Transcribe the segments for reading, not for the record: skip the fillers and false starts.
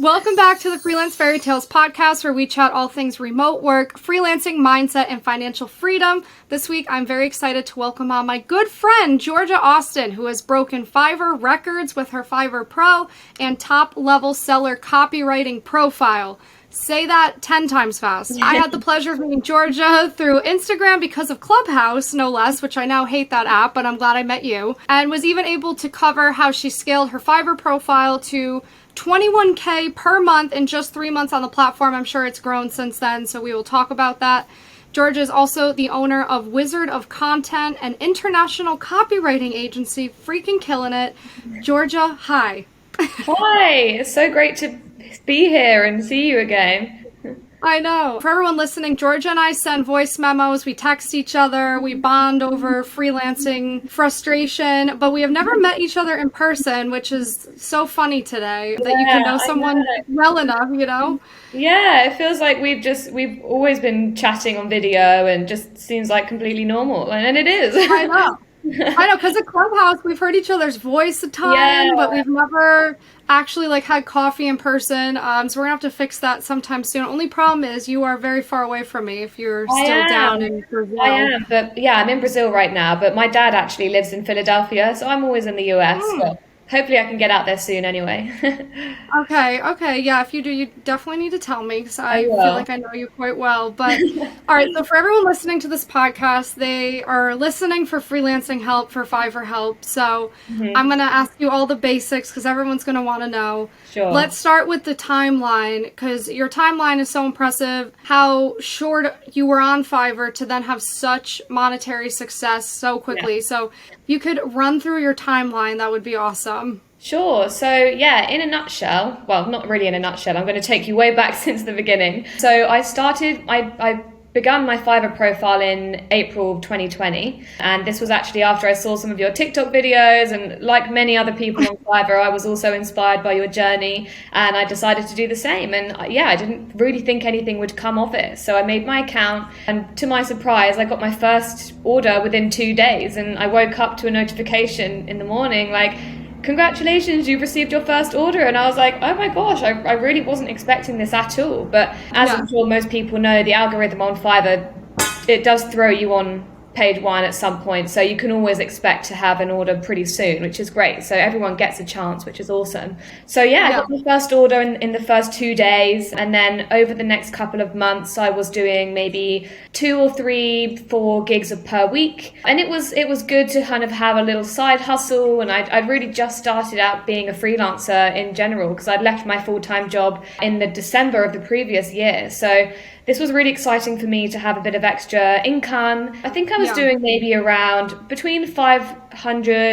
Welcome back to the Freelance Fairytales podcast, where we chat all things remote work, freelancing, mindset, and financial freedom. This week, I'm very excited to welcome on my good friend, Georgia Austin, who has broken Fiverr records with her Fiverr Pro and top-level seller copywriting profile. Say that 10 times fast. I had the pleasure of meeting Georgia through Instagram because of Clubhouse, no less, which I now hate that app, but I'm glad I met you, and was even able to cover how she scaled her Fiverr profile to $21K per month in just 3 months on the platform. I'm sure it's grown since then, so we will talk about that. Georgia is also the owner of Wizard of Content, an international copywriting agency, freaking killing it. Georgia, hi. Hi, it's so great to be here and see you again. I know. For everyone listening, Georgia and I send voice memos, we text each other, we bond over freelancing frustration, but we have never met each other in person, which is so funny today, that you can know someone well enough, you know? Yeah, it feels like we've always been chatting on video and just seems like completely normal, and it is. I know. I know, because at Clubhouse, we've heard each other's voice a ton, but we've never actually had coffee in person. So we're gonna have to fix that sometime soon. Only problem is you are very far away from me if you're still down in Brazil. I am, but yeah, I'm in Brazil right now, but my dad actually lives in Philadelphia, so I'm always in the US. But hopefully I can get out there soon anyway. Okay. Yeah, if you do, you definitely need to tell me, because I feel like I know you quite well. But all right, so for everyone listening to this podcast, they are listening for freelancing help, for Fiverr help. So I'm going to ask you all the basics because everyone's going to want to know. Sure. Let's start with the timeline, because your timeline is so impressive. How short you were on Fiverr to then have such monetary success so quickly. Yeah. So if you could run through your timeline, that would be awesome. Sure. So yeah, in a nutshell, well, not really in a nutshell, I'm going to take you way back since the beginning. So I began my Fiverr profile in April 2020. And this was actually after I saw some of your TikTok videos. And like many other people on Fiverr, I was also inspired by your journey. And I decided to do the same. And yeah, I didn't really think anything would come of it. So I made my account. And to my surprise, I got my first order within 2 days. And I woke up to a notification in the morning like, congratulations, you've received your first order. And I was like, oh my gosh, I really wasn't expecting this at all. But as I'm sure most people know, the algorithm on Fiverr, it does throw you on page one at some point, so you can always expect to have an order pretty soon, which is great. So everyone gets a chance, which is awesome. So I got my first order in the first 2 days, and then over the next couple of months I was doing maybe 2 or 3, 4 gigs per week, and it was good to kind of have a little side hustle. And I'd really just started out being a freelancer in general, because I'd left my full-time job in the December of the previous year. So this was really exciting for me to have a bit of extra income. I think I was doing maybe around between $500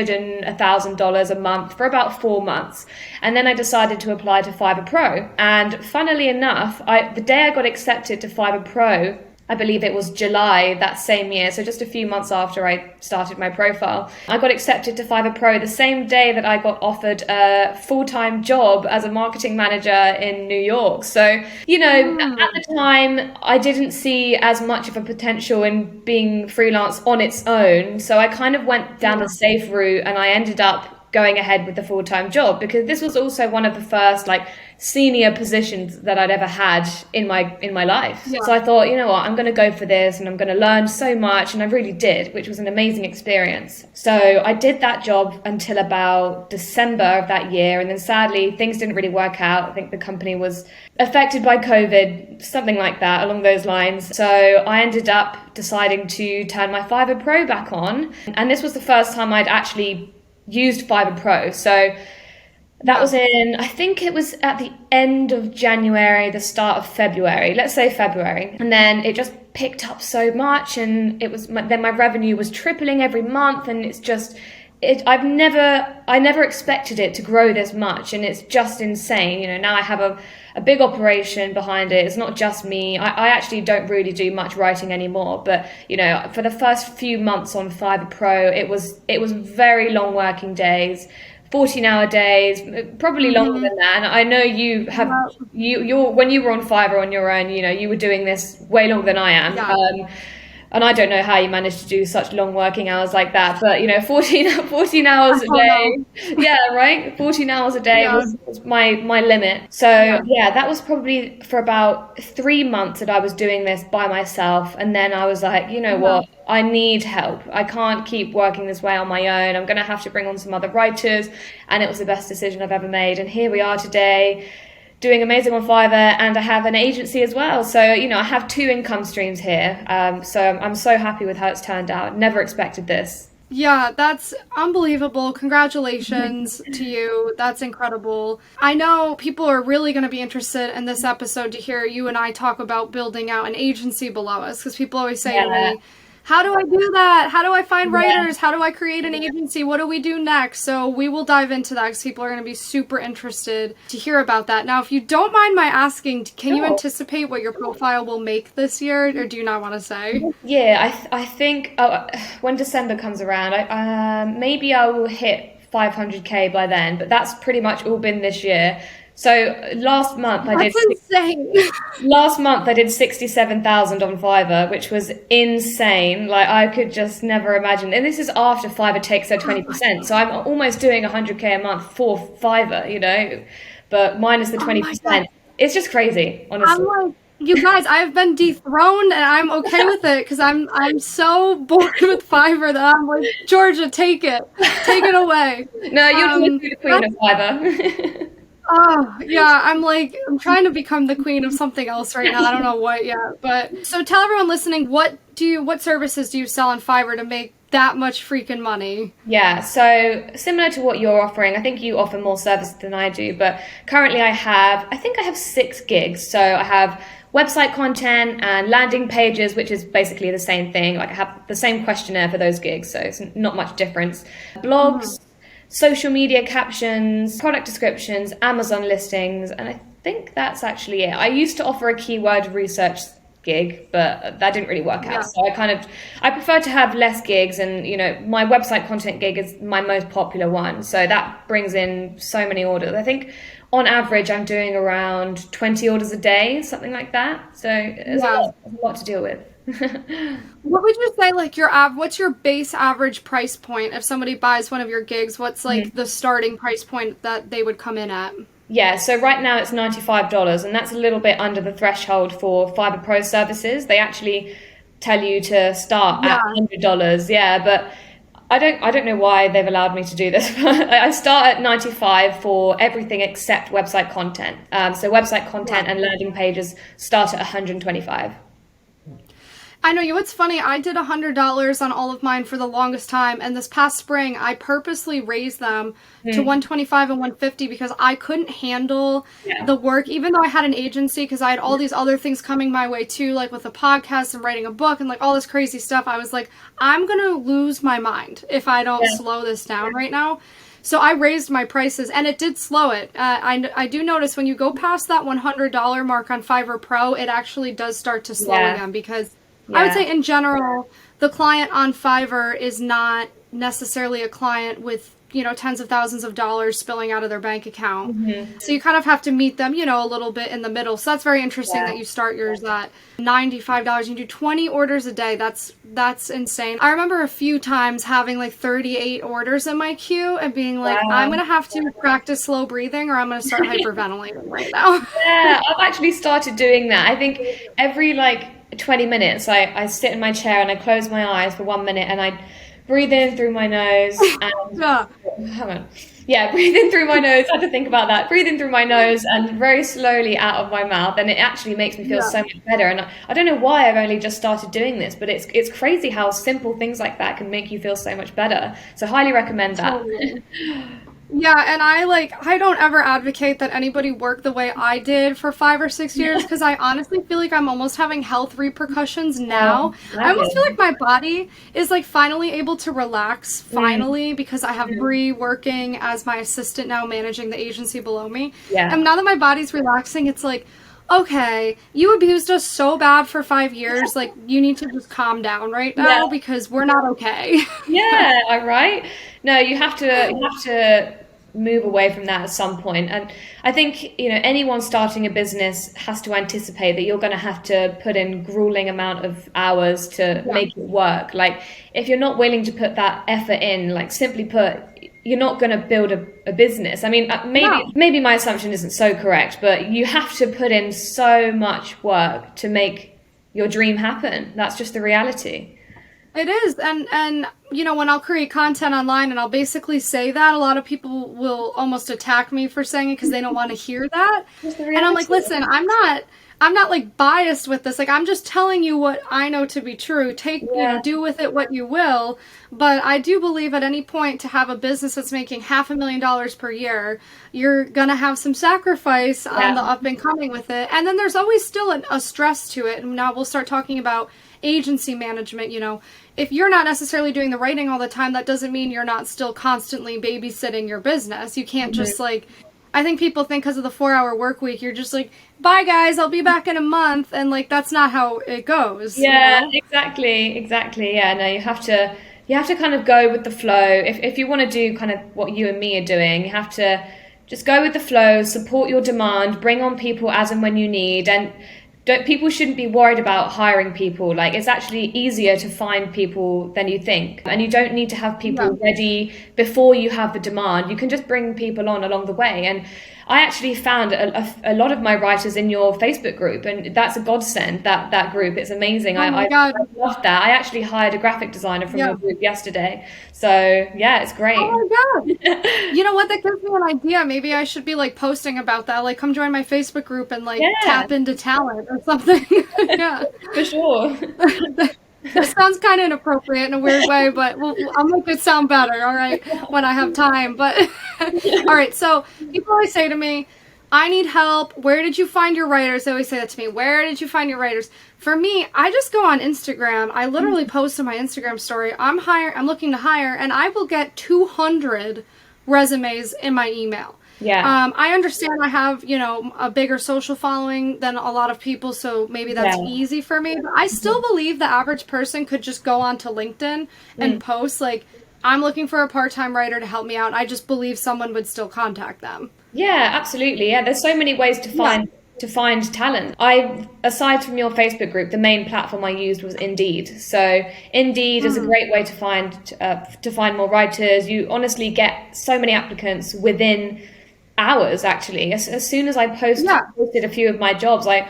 and $1,000 a month for about 4 months. And then I decided to apply to Fiverr Pro. And funnily enough, the day I got accepted to Fiverr Pro, I believe it was July that same year, so just a few months after I started my profile, I got accepted to Fiverr Pro the same day that I got offered a full-time job as a marketing manager in New York. So, at the time, I didn't see as much of a potential in being freelance on its own. So I kind of went down the safe route, and I ended up going ahead with the full-time job, because this was also one of the first senior positions that I'd ever had in my life. So I thought, you know what, I'm going to go for this, and I'm going to learn so much. And I really did, which was an amazing experience. So I did that job until about December of that year, and then sadly things didn't really work out. I think the company was affected by COVID, something like that, along those lines. So I ended up deciding to turn my Fiverr Pro back on, and this was the first time I'd actually used Fiverr Pro. So that was I think it was at the end of January, the start of February, let's say February. And then it just picked up so much, and then my revenue was tripling every month. And it's just, I never expected it to grow this much. And it's just insane. Now I have a big operation behind it. It's not just me. I actually don't really do much writing anymore. But, for the first few months on Fiverr Pro, it was very long working days, 14-hour days, probably longer than that. And I know you have, when you were on Fiverr on your own, you were doing this way longer than I am. And I don't know how you manage to do such long working hours like that, but 14 hours a day. Yeah, right? 14 hours a day was my limit. So yeah, that was probably for about 3 months that I was doing this by myself. And then I was like, you know what? I need help. I can't keep working this way on my own. I'm going to have to bring on some other writers. And it was the best decision I've ever made. And here we are today, doing amazing on Fiverr, and I have an agency as well. So, I have 2 income streams here. So I'm so happy with how it's turned out. Never expected this. Yeah, that's unbelievable. Congratulations to you. That's incredible. I know people are really going to be interested in this episode to hear you and I talk about building out an agency below us, because people always say to me, how do I do that? How do I find writers? How do I create an agency? What do we do next? So we will dive into that, because people are going to be super interested to hear about that. Now, if you don't mind my asking, can you anticipate what your profile will make this year, or do you not want to say? Yeah, I think when December comes around, maybe I will hit 500K by then, but that's pretty much all been this year. So last month I did 67,000 on Fiverr, which was insane. Like, I could just never imagine. And this is after Fiverr takes their 20%. So I'm almost doing 100K a month for Fiverr, but minus the 20%. It's just crazy, honestly. I'm like, you guys, I've been dethroned, and I'm okay with it, because I'm so bored with Fiverr that I'm like, Georgia, take it away. No, you're the queen of Fiverr. Oh, yeah, I'm trying to become the queen of something else right now. I don't know what yet. But so tell everyone listening, what services do you sell on Fiverr to make that much freaking money? Yeah, so similar to what you're offering, I think you offer more services than I do, but currently I think I have 6 gigs. So I have website content and landing pages, which is basically the same thing. Like, I have the same questionnaire for those gigs, so it's not much difference. Blogs, social media captions, product descriptions, Amazon listings, and I think that's actually it. I used to offer a keyword research gig, but that didn't really work out. So I prefer to have less gigs, and my website content gig is my most popular one. So that brings in so many orders. I think on average I'm doing around 20 orders a day, something like that. So it's a lot to deal with. What would you say, like, what's your base average price point if somebody buys one of your gigs? What's like the starting price point that they would come in at? Yeah, so right now it's $95, and that's a little bit under the threshold for Fiverr Pro services. They actually tell you to start at $100. Yeah, but I don't know why they've allowed me to do this. I start at $95 for everything except website content. So website content and landing pages start at $125. I know, what's funny, I did $100 on all of mine for the longest time, and this past spring I purposely raised them to $125 and $150 because I couldn't handle the work, even though I had an agency, because I had all these other things coming my way too, like with a podcast and writing a book and like all this crazy stuff. I was like, I'm gonna lose my mind if I don't slow this down right now. So I raised my prices, and it did slow it. I do notice when you go past that $100 mark on Fiverr Pro, it actually does start to slow again, because I would say in general, the client on Fiverr is not necessarily a client with, tens of thousands of dollars spilling out of their bank account. So you kind of have to meet them, a little bit in the middle. So that's very interesting that you start yours at $95. You do 20 orders a day. That's insane. I remember a few times having like 38 orders in my queue and being like, I'm going to have to practice slow breathing, or I'm going to start hyperventilating right now. Yeah, I've actually started doing that. I think every 20 minutes I sit in my chair and I close my eyes for 1 minute and I breathe in through my nose and breathe in through my nose. I had to think about that. Breathe in through my nose and very slowly out of my mouth, and it actually makes me feel so much better. And I don't know why I've only just started doing this, but it's crazy how simple things like that can make you feel so much better. So highly recommend that. Yeah, and I don't ever advocate that anybody work the way I did for 5 or 6 years, because I honestly feel like I'm almost having health repercussions now. I almost feel like my body is finally able to relax, because I have Bree working as my assistant now, managing the agency below me. Yeah. And now that my body's relaxing, it's like, okay, you abused us so bad for 5 years, you need to just calm down right now, because we're not okay. Yeah, all right. No, you have to move away from that at some point. And I think, anyone starting a business has to anticipate that you're going to have to put in grueling amount of hours to make it work. Like, if you're not willing to put that effort in, like, simply put, you're not going to build a business. I mean, maybe my assumption isn't so correct, but you have to put in so much work to make your dream happen. That's just the reality. It is. And when I'll create content online and I'll basically say that, a lot of people will almost attack me for saying it because they don't want to hear that. And I'm like, listen, I'm not like biased with this. Like, I'm just telling you what I know to be true. Do with it what you will. But I do believe at any point to have a business that's making $500,000 per year, you're going to have some sacrifice on the up and coming with it. And then there's always still a stress to it. And now we'll start talking about agency management. If you're not necessarily doing the writing all the time, that doesn't mean you're not still constantly babysitting your business. You can't just I think people think because of the 4-hour work week, you're just like, bye guys, I'll be back in a month. And like, that's not how it goes. Yeah, exactly. Yeah, no, you have to kind of go with the flow. If you want to do kind of what you and me are doing, you have to just go with the flow, support your demand, bring on people as and when you need. And people shouldn't be worried about hiring people. Like, it's actually easier to find people than you think. And you don't need to have people ready before you have the demand. You can just bring people on along the way. And I actually found a lot of my writers in your Facebook group, and that's a godsend, that group. It's amazing. Oh my I God. love that. I actually hired a graphic designer from your group yesterday. So yeah, it's great. Oh my God. You know what? That gives me an idea. Maybe I should be like posting about that. Like, come join my Facebook group and like tap into talent or something. Yeah. For sure. That sounds kind of inappropriate in a weird way, but I'll make it sound better, all right, when I have time. But all right, so people always say to me, I need help. Where did you find your writers? They always say that to me. Where did you find your writers? For me, I just go on Instagram. I literally post in my Instagram story, I'm looking to hire, and I will get 200 resumes in my email. Yeah. I understand I have, a bigger social following than a lot of people, so maybe that's easy for me. But I still believe the average person could just go onto LinkedIn and post, like, I'm looking for a part-time writer to help me out. I just believe someone would still contact them. Yeah, absolutely. Yeah, there's so many ways to find talent. Aside from your Facebook group, the main platform I used was Indeed. So Indeed is a great way to find more writers. You honestly get so many applicants within hours. Actually, as soon as I posted a few of my jobs, I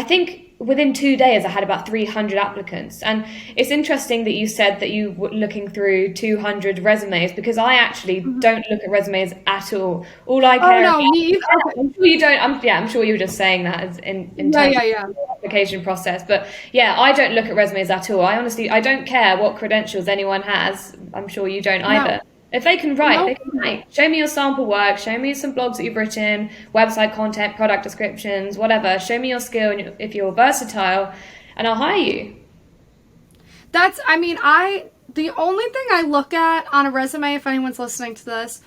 think within 2 days I had about 300 applicants. And it's interesting that you said that you were looking through 200 resumes, because I actually don't look at resumes at all. All I care about, me either. I'm sure you don't. I'm sure you were just saying that as in terms of the application process. But yeah, I don't look at resumes at all. I don't care what credentials anyone has. I'm sure you don't either. No. If they can write, they can write. Show me your sample work. Show me some blogs that you've written, website content, product descriptions, whatever. Show me your skill, and if you're versatile, and I'll hire you. The only thing I look at on a resume, if anyone's listening to this,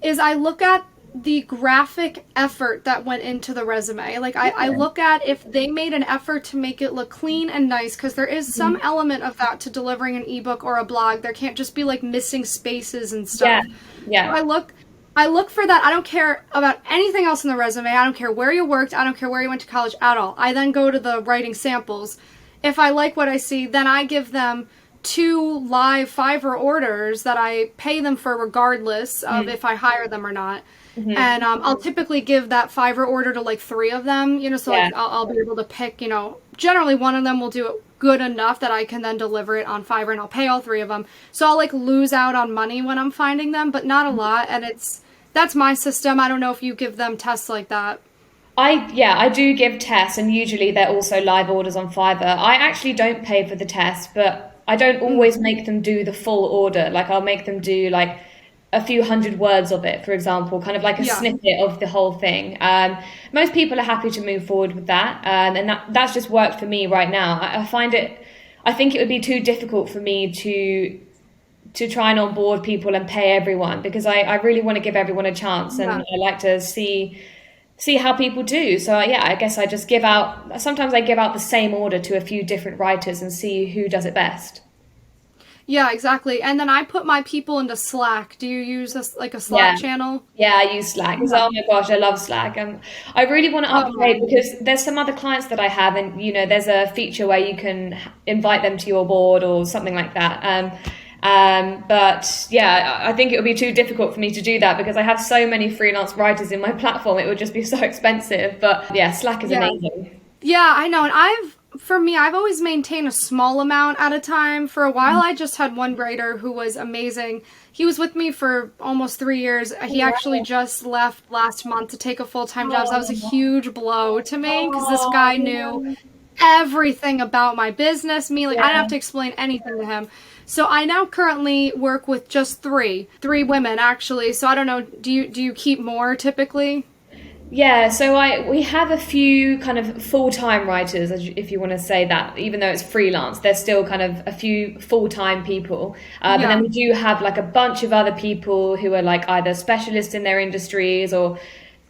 is I look at the graphic effort that went into the resume. Like, I look at if they made an effort to make it look clean and nice, because there is some element of that to delivering an ebook or a blog. There can't just be like missing spaces and stuff. Yeah. So I look for that. I don't care about anything else in the resume. I don't care where you worked. I don't care where you went to college at all. I then go to the writing samples. If I like what I see, then I give them 2 live Fiverr orders that I pay them for regardless of if I hire them or not. And I'll typically give that Fiverr order to like 3 of them, like I'll be able to pick, generally one of them will do it good enough that I can then deliver it on Fiverr, and I'll pay all 3 of them. So I'll like lose out on money when I'm finding them, but not a lot. And that's my system. I don't know if you give them tests like that. I do give tests, and usually they're also live orders on Fiverr. I actually don't pay for the tests, but I don't always make them do the full order. Like, I'll make them do like a few hundred words of it, for example, kind of like a snippet of the whole thing. Most people are happy to move forward with that, and that's just worked for me right now. I think it would be too difficult for me to try and onboard people and pay everyone, because I really want to give everyone a chance, and I like to see how people do. So I guess I just sometimes I give out the same order to a few different writers and see who does it best. Yeah, exactly. And then I put my people into Slack. Do you use a Slack Yeah. channel? Yeah, I use Slack because, Yeah. oh my gosh, I love Slack. I really want to upgrade Oh, because there's some other clients that I have, and there's a feature where you can invite them to your board or something like that. But yeah, I think it would be too difficult for me to do that because I have so many freelance writers in my platform. It would just be so expensive. But yeah, Slack is yeah. amazing. Yeah, I know. And for me, I've always maintained a small amount at a time. For a while, I just had one writer who was amazing. He was with me for almost 3 years. He actually just left last month to take a full-time job. So that was a huge blow to me because this guy knew everything about my business. Like, I didn't have to explain anything to him. So I now currently work with just three women actually. So I don't know, do you keep more typically? Yeah, so we have a few kind of full-time writers, if you want to say that, even though it's freelance, there's still kind of a few full-time people. But then we do have like a bunch of other people who are like either specialists in their industries or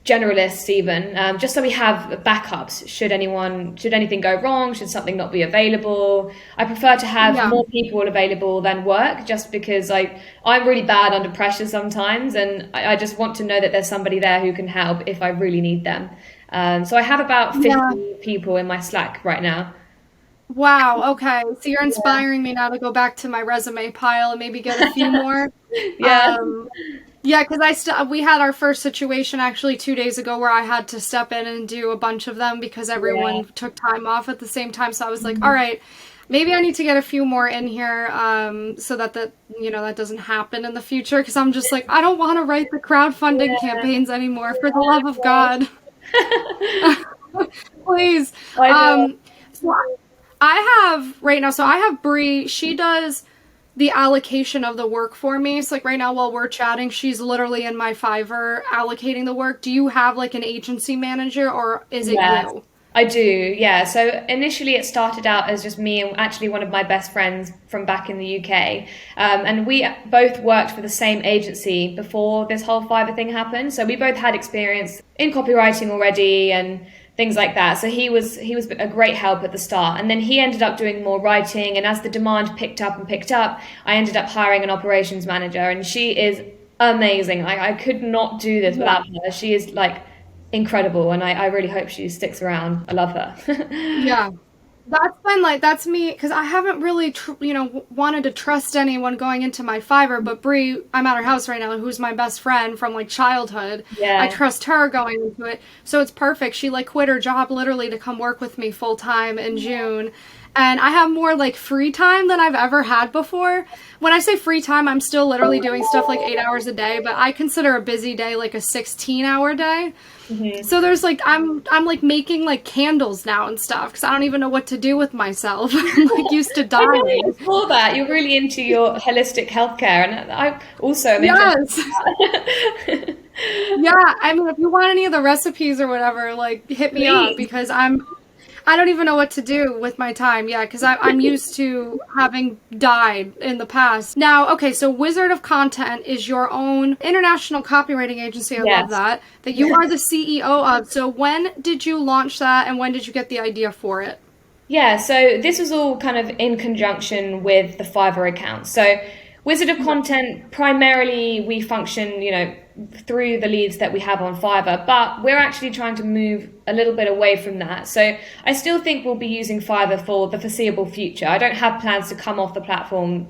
generalists even, just so we have backups should anything go wrong, should something not be available. I prefer to have more people available than work just because I'm really bad under pressure sometimes, and I just want to know that there's somebody there who can help if I really need them. So I have about 50 people in my Slack right now. Wow, okay. So you're inspiring me now to go back to my resume pile and maybe get a few more. Yeah. Yeah, because we had our first situation actually 2 days ago where I had to step in and do a bunch of them because everyone took time off at the same time. So I was like, all right, maybe I need to get a few more in here so that doesn't happen in the future. Because I'm just like, I don't want to write the crowdfunding campaigns anymore, for the love of God. Please. I know. So I have right now, so I have Bree. She does the allocation of the work for me. So like right now while we're chatting, she's literally in my Fiverr allocating the work. Do you have like an agency manager or is it you? I do, yeah. So initially it started out as just me and actually one of my best friends from back in the UK. And we both worked for the same agency before this whole Fiverr thing happened. So we both had experience in copywriting already and things like that. So he was a great help at the start. And then he ended up doing more writing. And as the demand picked up, I ended up hiring an operations manager. And she is amazing. I could not do this without her. She is like incredible, and I really hope she sticks around. I love her. Yeah. That's me because I haven't really wanted to trust anyone going into my Fiverr, but Bree, I'm at her house right now, who's my best friend from like childhood. Yeah. I trust her going into it, so it's perfect. She like quit her job literally to come work with me full time in June. And I have more like free time than I've ever had before. When I say free time, I'm still literally doing stuff like 8 hours a day, but I consider a busy day like a 16-hour day. Mm-hmm. So there's like I'm like making like candles now and stuff because I don't even know what to do with myself. I'm like used to dying. I saw that you're really into your holistic healthcare, and I also am Yes. interested. Yeah, I mean if you want any of the recipes or whatever, like hit me up because I don't even know what to do with my time. Yeah, because I'm used to having died in the past. Now, okay, so Wizard of Content is your own international copywriting agency. I love that you are the CEO of. So when did you launch that and when did you get the idea for it? Yeah, so this was all kind of in conjunction with the Fiverr account. So Wizard of Content, primarily we function, through the leads that we have on Fiverr, but we're actually trying to move a little bit away from that. So I still think we'll be using Fiverr for the foreseeable future. I don't have plans to come off the platform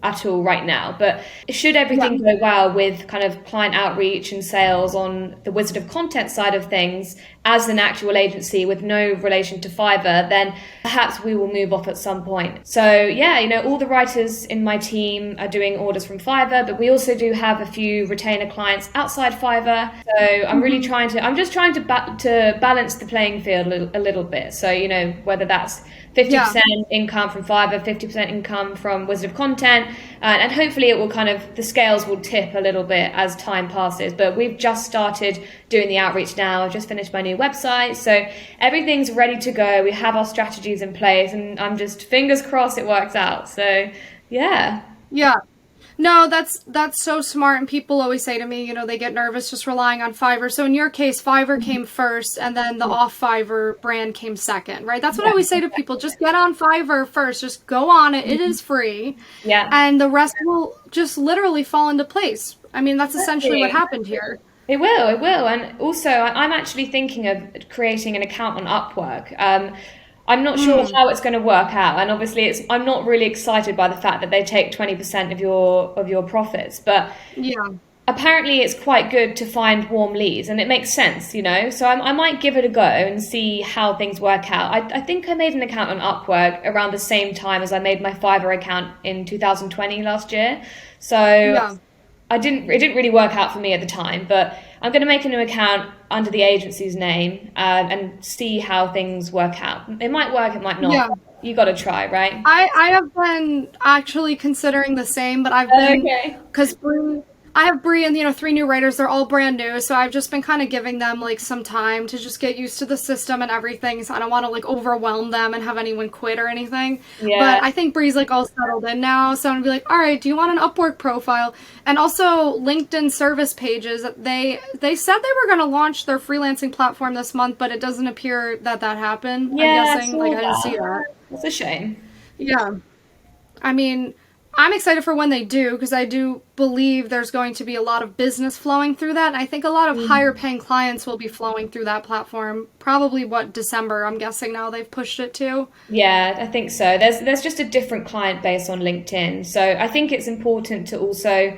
at all right now, but should everything go well with kind of client outreach and sales on the Wizard of Content side of things as an actual agency with no relation to Fiverr, then perhaps we will move off at some point. So yeah, all the writers in my team are doing orders from Fiverr, but we also do have a few retainer clients outside Fiverr. So I'm just trying to balance the playing field a little bit. So, whether that's 50% income from Fiverr, 50% income from Wizard of Content, and hopefully it will the scales will tip a little bit as time passes. But we've just started doing the outreach now. I've just finished my new website, so everything's ready to go. We have our strategies in place, and I'm just fingers crossed it works out. So yeah. No, that's so smart. And people always say to me, they get nervous just relying on Fiverr. So in your case, Fiverr came first, and then the Off Fiverr brand came second, right? That's what I always say to people. Just get on Fiverr first. Just go on it. It is free. Yeah. And the rest will just literally fall into place. I mean, that's essentially what happened here. It will. And also, I'm actually thinking of creating an account on Upwork. I'm not sure how it's going to work out, and obviously, I'm not really excited by the fact that they take 20% of your profits. But apparently, it's quite good to find warm leads, and it makes sense, So I might give it a go and see how things work out. I think I made an account on Upwork around the same time as I made my Fiverr account in 2020 last year. So. It didn't really work out for me at the time, but I'm going to make a new account under the agency's name and see how things work out. It might work, it might not. Yeah. You got to try, right? I have been actually considering the same, but I've been, because I have Bree and, 3 new writers. They're all brand new. So I've just been kind of giving them like some time to just get used to the system and everything. So I don't want to like overwhelm them and have anyone quit or anything. Yeah. But I think Bree's like all settled in now. So I'm going to be like, all right, do you want an Upwork profile? And also LinkedIn service pages. They said they were going to launch their freelancing platform this month, but it doesn't appear that happened. Yeah, I'm guessing. I didn't see that. That's a shame. Yeah. I mean, I'm excited for when they do, because I do believe there's going to be a lot of business flowing through that. And I think a lot of higher paying clients will be flowing through that platform. Probably December, I'm guessing now they've pushed it to. Yeah, I think so. There's just a different client base on LinkedIn. So I think it's important to also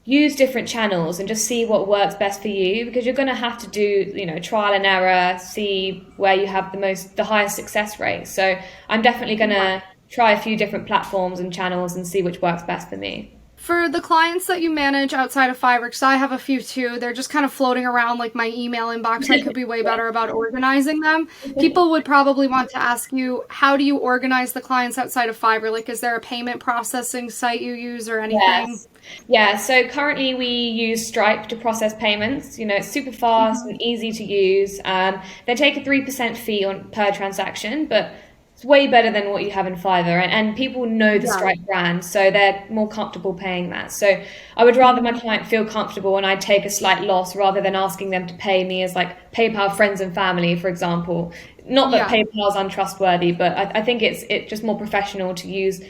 use different channels and just see what works best for you, because you're going to have to do, trial and error, see where you have the highest success rate. So I'm definitely going to try a few different platforms and channels and see which works best for me. For the clients that you manage outside of Fiverr, because I have a few too, they're just kind of floating around like my email inbox. I could be way better about organizing them. People would probably want to ask you, how do you organize the clients outside of Fiverr? Like, is there a payment processing site you use or anything? Yes. Yeah, so currently we use Stripe to process payments. It's super fast and easy to use. They take a 3% fee per transaction, but it's way better than what you have in Fiverr, and people know the Stripe brand, so they're more comfortable paying that. So I would rather my client feel comfortable and I take a slight loss rather than asking them to pay me as like PayPal friends and family, for example. Not that PayPal's untrustworthy, but I think it's just more professional to use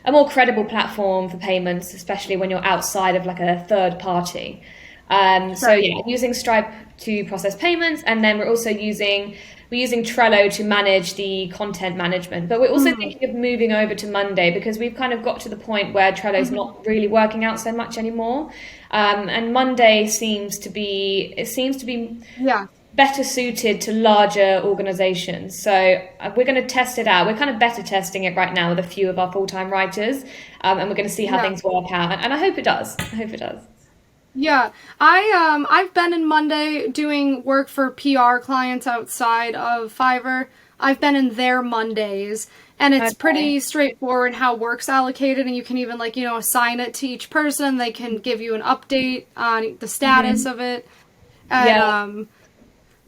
a more credible platform for payments, especially when you're outside of like a third party. So using Stripe to process payments, and then we're using Trello to manage the content management. But we're also thinking of moving over to Monday, because we've kind of got to the point where Trello's not really working out so much anymore. And Monday seems to be better suited to larger organizations. So we're going to test it out. We're kind of beta testing it right now with a few of our full-time writers. And we're going to see how things work out. And I hope it does. Yeah, I've been in Monday doing work for PR clients outside of Fiverr. I've been in their Mondays, and it's pretty straightforward how work's allocated, and you can even assign it to each person. They can give you an update on the status of it. And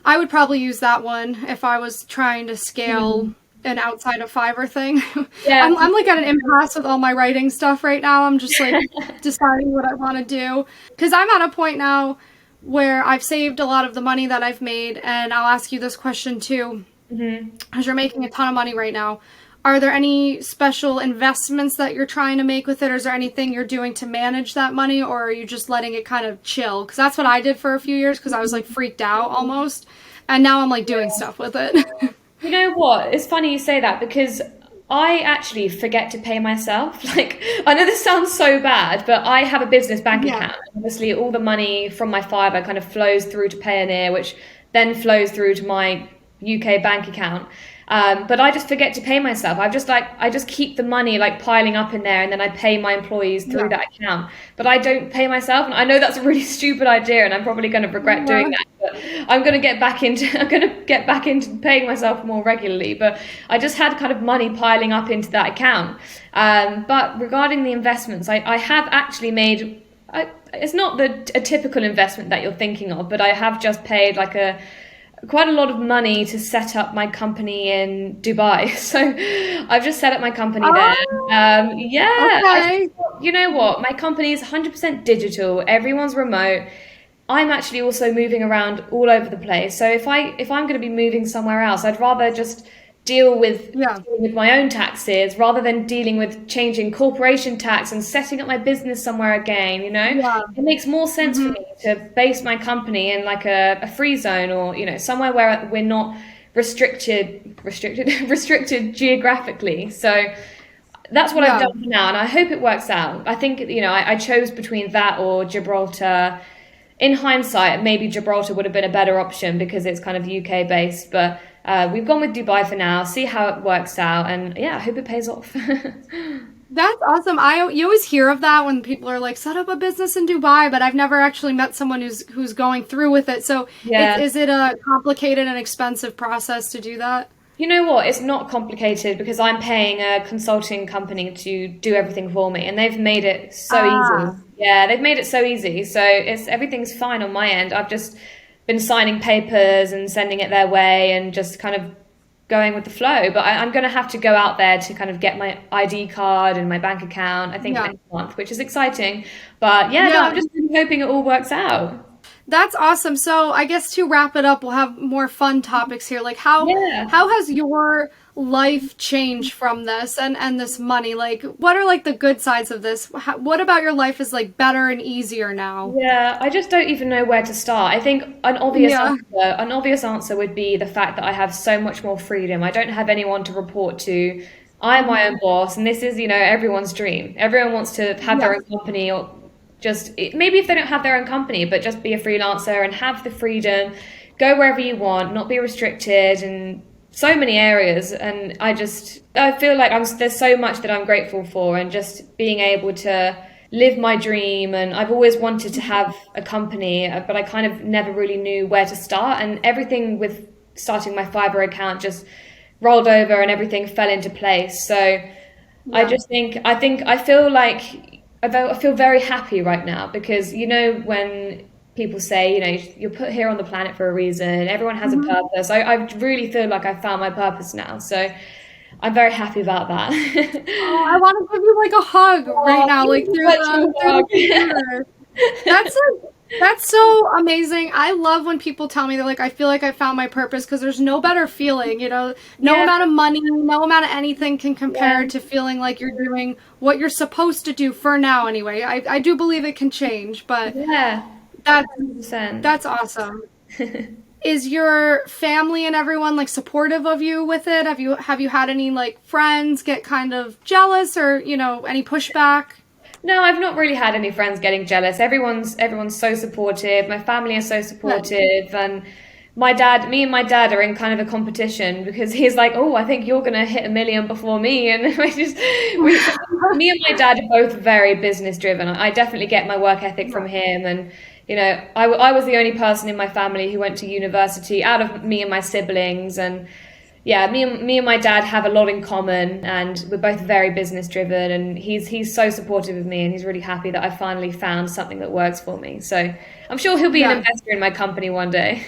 I would probably use that one if I was trying to scale an outside of Fiverr thing. I'm like at an impasse with all my writing stuff right now. I'm just like deciding what I want to do, because I'm at a point now where I've saved a lot of the money that I've made. And I'll ask you this question too, because you're making a ton of money right now. Are there any special investments that you're trying to make with it, or is there anything you're doing to manage that money, or are you just letting it kind of chill? Because that's what I did for a few years, because I was like freaked out almost, and now I'm like doing stuff with it. You know what? It's funny you say that, because I actually forget to pay myself. Like, I know this sounds so bad, but I have a business bank account. Obviously, all the money from my Fiverr kind of flows through to Payoneer, which then flows through to my UK bank account. But I just forget to pay myself. I just keep the money like piling up in there, and then I pay my employees through that account. But I don't pay myself, and I know that's a really stupid idea, and I'm probably going to regret doing that. But I'm going to get back into paying myself more regularly. But I just had kind of money piling up into that account. But regarding the investments, I have actually made. It's not a typical investment that you're thinking of, but I have just paid like a quite a lot of money to set up my company in Dubai. So I've just set up my company there. Okay. You know what? My company is 100% digital. Everyone's remote. I'm actually also moving around all over the place. So if I'm going to be moving somewhere else, I'd rather just dealing with my own taxes rather than dealing with changing corporation tax and setting up my business somewhere again, Yeah. It makes more sense for me to base my company in like a free zone, or, somewhere where we're not restricted geographically. So that's what I've done for now, and I hope it works out. I think, I chose between that or Gibraltar. In hindsight, maybe Gibraltar would have been a better option because it's kind of UK based, but we've gone with Dubai for now, see how it works out, and yeah, I hope it pays off. That's awesome. You always hear of that when people are like, set up a business in Dubai, but I've never actually met someone who's going through with it. So Yeah. is it a complicated and expensive process to do that? You know what? It's not complicated because I'm paying a consulting company to do everything for me, and they've made it so easy. Yeah, they've made it so easy. So everything's fine on my end. I've just been signing papers and sending it their way and just kind of going with the flow. But I'm going to have to go out there to kind of get my ID card and my bank account, I think, next month, which is exciting. But yeah, no, I'm just really hoping it all works out. That's awesome. So I guess to wrap it up, we'll have more fun topics here. Like how has your life changed from this and this money? Like what are like the good sides of this? What about your life is like better and easier now? Yeah, I just don't even know where to start. I think an obvious answer would be the fact that I have so much more freedom. I don't have anyone to report to. I'm my own boss, and this is, everyone's dream. Everyone wants to have their own company, or maybe if they don't have their own company, but just be a freelancer and have the freedom, go wherever you want, not be restricted in so many areas. And I feel like there's so much that I'm grateful for, and just being able to live my dream. And I've always wanted to have a company, but I kind of never really knew where to start. And everything with starting my Fiverr account just rolled over and everything fell into place. So I feel very happy right now because, when people say, you're put here on the planet for a reason, everyone has a purpose. I really feel like I found my purpose now. So I'm very happy about that. I want to give you like a hug right now, like through the computer. That's so amazing. I love when people tell me they're like, I feel like I found my purpose, because there's no better feeling, no amount of money, no amount of anything can compare to feeling like you're doing what you're supposed to do for now anyway. I do believe it can change, but that's awesome. Is your family and everyone like supportive of you with it? Have you had any like friends get kind of jealous or, any pushback? No, I've not really had any friends getting jealous. Everyone's so supportive. My family is so supportive, and me and my dad are in kind of a competition because he's like, "Oh, I think you're gonna hit 1 million before me," and me and my dad are both very business driven. I definitely get my work ethic from him, and I was the only person in my family who went to university out of me and my siblings, and yeah, me and my dad have a lot in common, and we're both very business driven, and he's so supportive of me, and he's really happy that I finally found something that works for me. So I'm sure he'll be an investor in my company one day.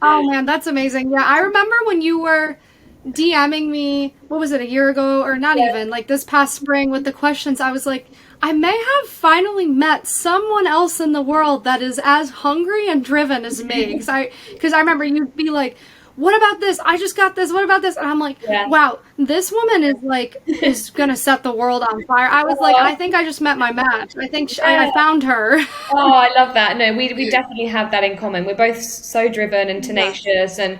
Oh man, that's amazing. Yeah, I remember when you were DMing me, what was it, a year ago, or not even, like this past spring with the questions, I was like, I may have finally met someone else in the world that is as hungry and driven as me. Because I remember you'd be like, what about this? I just got this. What about this? And I'm like, wow, this woman is going to set the world on fire. I was like, I think I just met my match. I think I found her. Oh, I love that. No, we definitely have that in common. We're both so driven and tenacious. And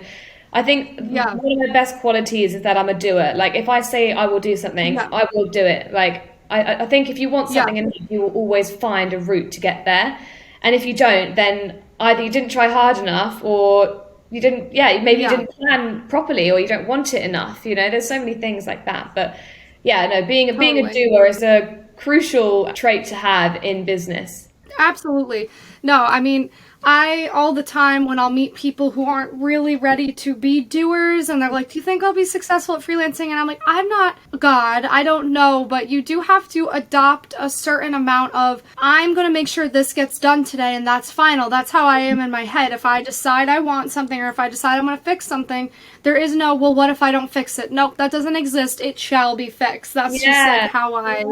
I think one of my best qualities is that I'm a doer. Like if I say I will do something, I will do it. Like I think if you want something in life, you will always find a route to get there. And if you don't, then either you didn't try hard enough, or you didn't, maybe you didn't plan properly, or you don't want it enough. There's so many things like that. But being a doer is a crucial trait to have in business. Absolutely. No, I mean, all the time when I'll meet people who aren't really ready to be doers and they're like, do you think I'll be successful at freelancing? And I'm like, I'm not God, I don't know, but you do have to adopt a certain amount of, I'm going to make sure this gets done today and that's final. That's how I am in my head. If I decide I want something or if I decide I'm going to fix something, there is no, well, what if I don't fix it? Nope, that doesn't exist. It shall be fixed. That's just like how I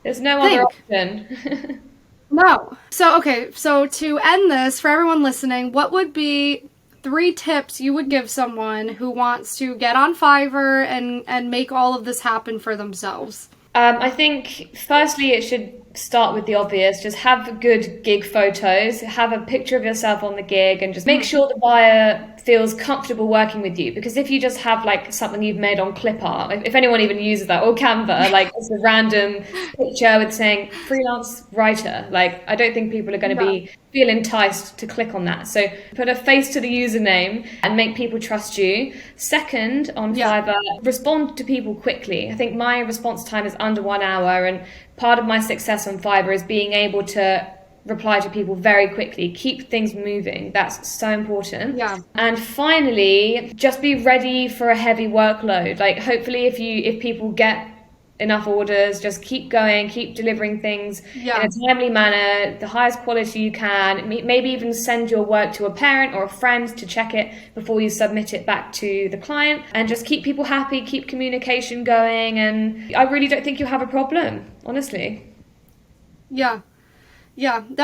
There's no think. other option. No. So to end this, for everyone listening, what would be 3 tips you would give someone who wants to get on Fiverr and make all of this happen for themselves? I think firstly it should start with the obvious. Just have good gig photos, have a picture of yourself on the gig, and just make sure the buyer feels comfortable working with you. Because if you just have like something you've made on ClipArt, if anyone even uses that, or Canva, like it's a random picture with saying freelance writer, like I don't think people are going to feel enticed to click on that. So put a face to the username and make people trust you. Second, on Fiverr, respond to people quickly. I think my response time is under 1 hour, and part of my success on Fiverr is being able to reply to people very quickly, keep things moving. That's so important. And finally, just be ready for a heavy workload. Like hopefully if people get enough orders, just keep going, keep delivering things in a timely manner, the highest quality you can. Maybe even send your work to a parent or a friend to check it before you submit it back to the client, and just keep people happy, keep communication going, and I really don't think you'll have a problem, honestly. No,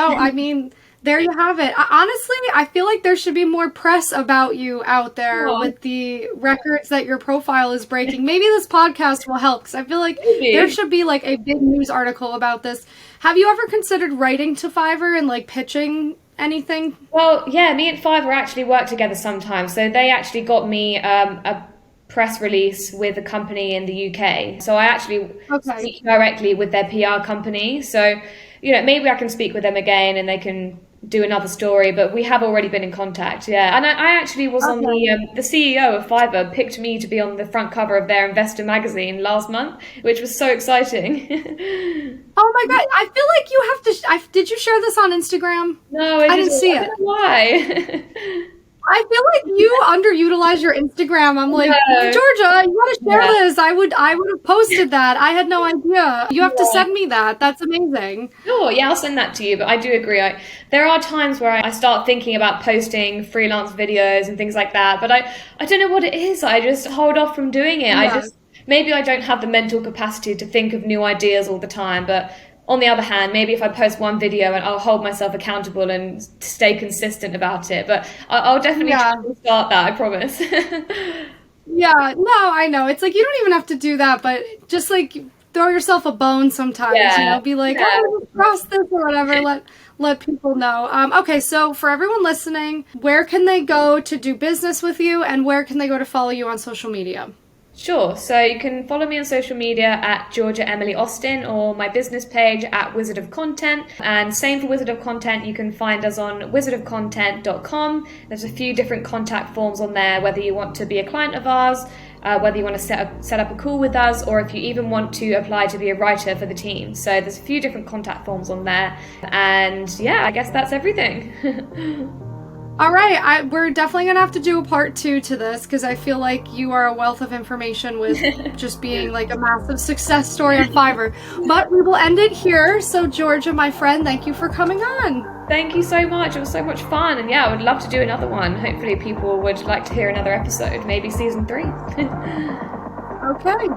I mean, there you have it. Honestly, I feel like there should be more press about you out there with the records that your profile is breaking. Maybe this podcast will help, because I feel like there should be like a big news article about this. Have you ever considered writing to Fiverr and like pitching anything? Well, yeah, me and Fiverr actually work together sometimes. So they actually got me a press release with a company in the UK. So I actually speak directly with their PR company. So, you know, maybe I can speak with them again and they can do another story, but we have already been in contact. And I actually was on the CEO of Fiverr picked me to be on the front cover of their investor magazine last month, which was so exciting. Oh my God, I feel like you have to, did you share this on Instagram? No, I didn't see it. Why? I feel like you underutilize your Instagram. I'm like, Georgia, you gotta share this. I would have posted that. I had no idea. You have to send me that. That's amazing. Sure, yeah, I'll send that to you. But I do agree. There are times where I start thinking about posting freelance videos and things like that. But I don't know what it is. I just hold off from doing it. Maybe I don't have the mental capacity to think of new ideas all the time. But on the other hand, maybe if I post one video, and I'll hold myself accountable and stay consistent about it. But I'll definitely try to start that, I promise. No, I know. It's like you don't even have to do that, but just like throw yourself a bone sometimes, you know, be like, oh, cross this or whatever, let people know. Okay, so for everyone listening, where can they go to do business with you, and where can they go to follow you on social media? Sure. So you can follow me on social media at Georgia Emily Austin, or my business page at Wizard of Content. And same for Wizard of Content, you can find us on wizardofcontent.com. There's a few different contact forms on there, whether you want to be a client of ours, whether you want to set up a call with us, or if you even want to apply to be a writer for the team. So there's a few different contact forms on there. And yeah, I guess that's everything. All right, we're definitely going to have to do a part 2 to this, because I feel like you are a wealth of information with just being like a massive success story on Fiverr. But we will end it here. So Georgia, my friend, thank you for coming on. Thank you so much. It was so much fun. And yeah, I would love to do another one. Hopefully people would like to hear another episode, maybe season 3. Okay.